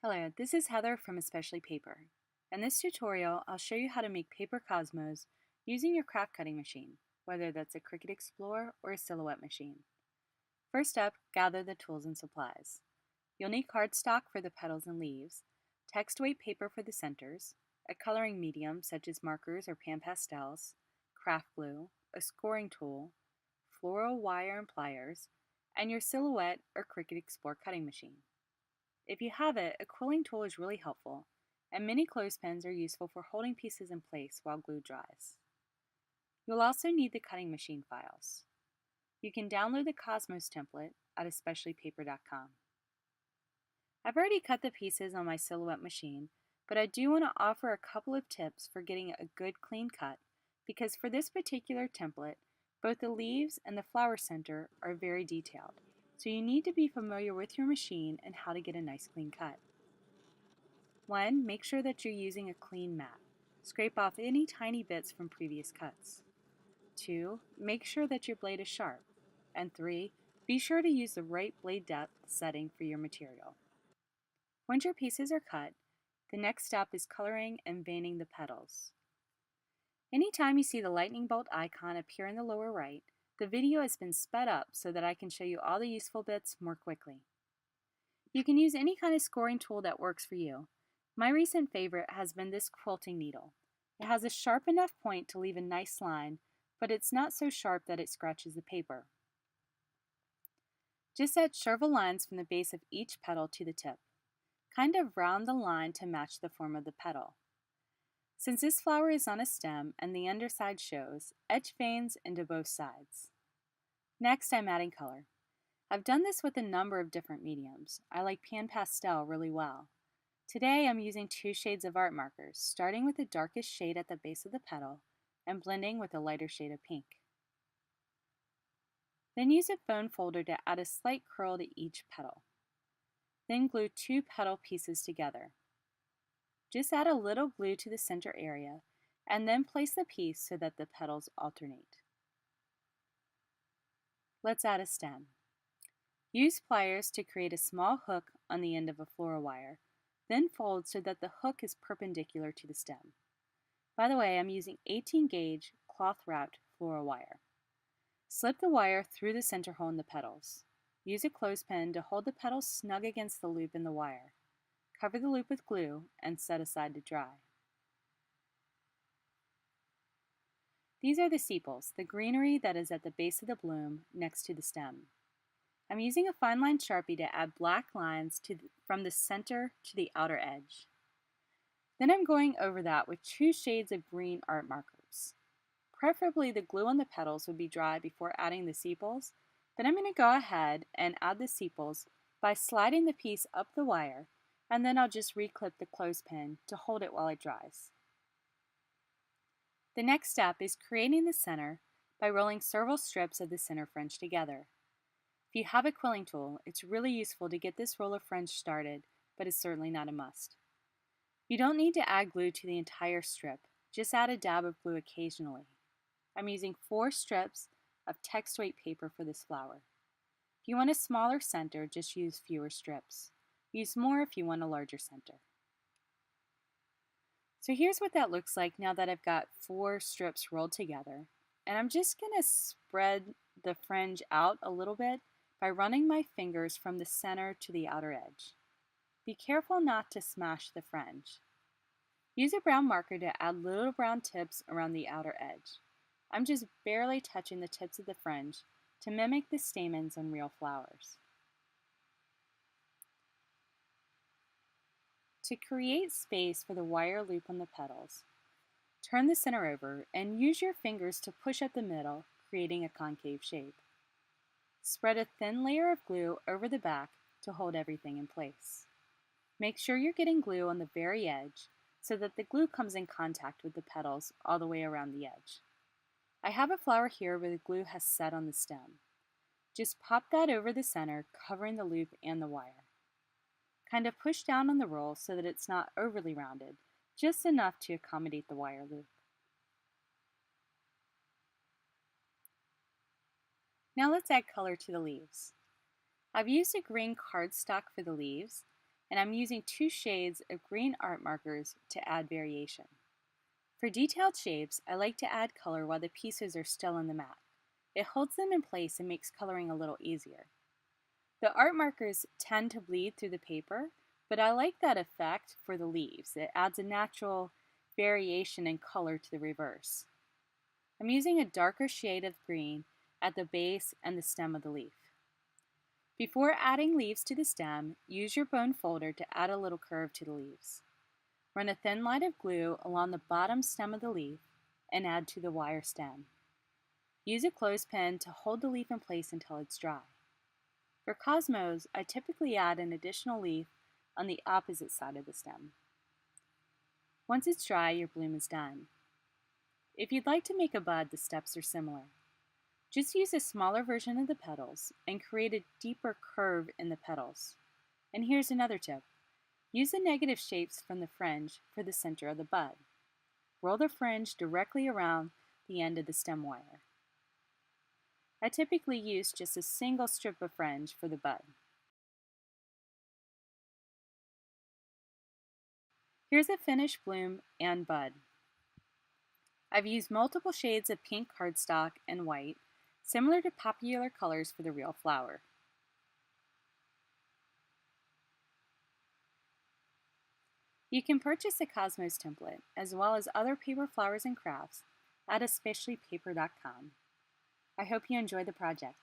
Hello, this is Heather from Especially Paper. In this tutorial, I'll show you how to make paper cosmos using your craft cutting machine, whether that's a Cricut Explorer or a Silhouette machine. First up, gather the tools and supplies. You'll need cardstock for the petals and leaves, text weight paper for the centers, a coloring medium such as markers or pan pastels, craft glue, a scoring tool, floral wire and pliers, and your Silhouette or Cricut Explorer cutting machine. If you have it, a quilling tool is really helpful, and many clothespins are useful for holding pieces in place while glue dries. You'll also need the cutting machine files. You can download the Cosmos template at especiallypaper.com. I've already cut the pieces on my Silhouette machine, but I do want to offer a couple of tips for getting a good clean cut because for this particular template, both the leaves and the flower center are very detailed. So you need to be familiar with your machine and how to get a nice clean cut. 1. Make sure that you're using a clean mat. Scrape off any tiny bits from previous cuts. 2. Make sure that your blade is sharp. And 3. Be sure to use the right blade depth setting for your material. Once your pieces are cut, the next step is coloring and veining the petals. Anytime you see the lightning bolt icon appear in the lower right, the video has been sped up so that I can show you all the useful bits more quickly. You can use any kind of scoring tool that works for you. My recent favorite has been this quilting needle. It has a sharp enough point to leave a nice line, but it's not so sharp that it scratches the paper. Just add several lines from the base of each petal to the tip. Kind of round the line to match the form of the petal. Since this flower is on a stem and the underside shows, etch veins into both sides. Next, I'm adding color. I've done this with a number of different mediums. I like pan pastel really well. Today I'm using 2 shades of art markers, starting with the darkest shade at the base of the petal and blending with a lighter shade of pink. Then use a bone folder to add a slight curl to each petal. Then glue 2 petal pieces together. Just add a little glue to the center area and then place the piece so that the petals alternate. Let's add a stem. Use pliers to create a small hook on the end of a floral wire, then fold so that the hook is perpendicular to the stem. By the way, I'm using 18 gauge cloth wrapped floral wire. Slip the wire through the center hole in the petals. Use a clothespin to hold the petals snug against the loop in the wire. Cover the loop with glue and set aside to dry. These are the sepals, the greenery that is at the base of the bloom next to the stem. I'm using a fine line Sharpie to add black lines from the center to the outer edge. Then I'm going over that with 2 shades of green art markers. Preferably the glue on the petals would be dry before adding the sepals, but I'm going to go ahead and add the sepals by sliding the piece up the wire, and then I'll just reclip the clothespin to hold it while it dries. The next step is creating the center by rolling several strips of the center fringe together. If you have a quilling tool, it's really useful to get this roll of fringe started, but it's certainly not a must. You don't need to add glue to the entire strip, just add a dab of glue occasionally. I'm using 4 strips of text weight paper for this flower. If you want a smaller center, just use fewer strips. Use more if you want a larger center. So here's what that looks like now that I've got 4 strips rolled together. And I'm just going to spread the fringe out a little bit by running my fingers from the center to the outer edge. Be careful not to smash the fringe. Use a brown marker to add little brown tips around the outer edge. I'm just barely touching the tips of the fringe to mimic the stamens on real flowers. To create space for the wire loop on the petals, turn the center over and use your fingers to push up the middle, creating a concave shape. Spread a thin layer of glue over the back to hold everything in place. Make sure you're getting glue on the very edge so that the glue comes in contact with the petals all the way around the edge. I have a flower here where the glue has set on the stem. Just pop that over the center, covering the loop and the wire. Kind of push down on the roll so that it's not overly rounded, just enough to accommodate the wire loop. Now let's add color to the leaves. I've used a green cardstock for the leaves, and I'm using 2 shades of green art markers to add variation. For detailed shapes, I like to add color while the pieces are still in the mat. It holds them in place and makes coloring a little easier. The art markers tend to bleed through the paper, but I like that effect for the leaves. It adds a natural variation in color to the reverse. I'm using a darker shade of green at the base and the stem of the leaf. Before adding leaves to the stem, use your bone folder to add a little curve to the leaves. Run a thin line of glue along the bottom stem of the leaf and add to the wire stem. Use a clothespin to hold the leaf in place until it's dry. For cosmos, I typically add an additional leaf on the opposite side of the stem. Once it's dry, your bloom is done. If you'd like to make a bud, the steps are similar. Just use a smaller version of the petals and create a deeper curve in the petals. And here's another tip. Use the negative shapes from the fringe for the center of the bud. Roll the fringe directly around the end of the stem wire. I typically use just a single strip of fringe for the bud. Here's a finished bloom and bud. I've used multiple shades of pink cardstock and white, similar to popular colors for the real flower. You can purchase a Cosmos template, as well as other paper flowers and crafts, at especiallypaper.com. I hope you enjoy the project.